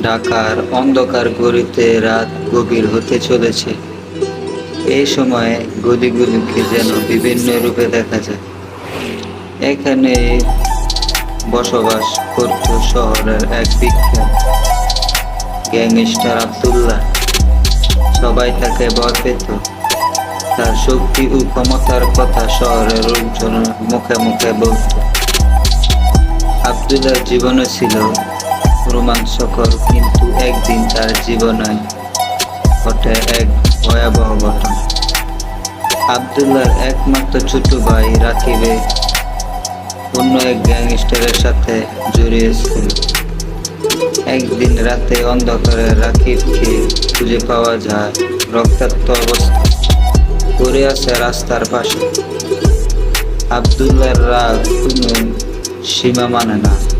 ঢাকার অন্ধকার গলিতে রাত গভীর হতে চলেছে। এই সময়ে গলিগুলিকে যেন বিভিন্ন রূপে দেখা যায়। এখানে বসবাস করত শহরের এক বিখ্যাত গ্যাংস্টার আব্দুল্লাহ। সবাই তাকে ভয় পেত। তার শক্তি ও ক্ষমতার কথা শহরের লোকজন মুখে মুখে বলত। আব্দুল্লাহর জীবনে ছিল রোমাঞ্চকর, কিন্তু একদিন তার জীবনে ঘটে এক ভয়াবহ ঘটনা। আব্দুল্লাহর একমাত্র ছোট ভাই রাকিবে অন্য এক গ্যাংস্টারের সাথে জড়িয়েছিল। একদিন রাতে অন্ধকারে রাকিবকে খুঁজে পাওয়া যায় রক্তাক্ত অবস্থায় পড়ে আছে রাস্তার পাশে। আব্দুল্লাহর রাগ কোনো সীমা মানে না।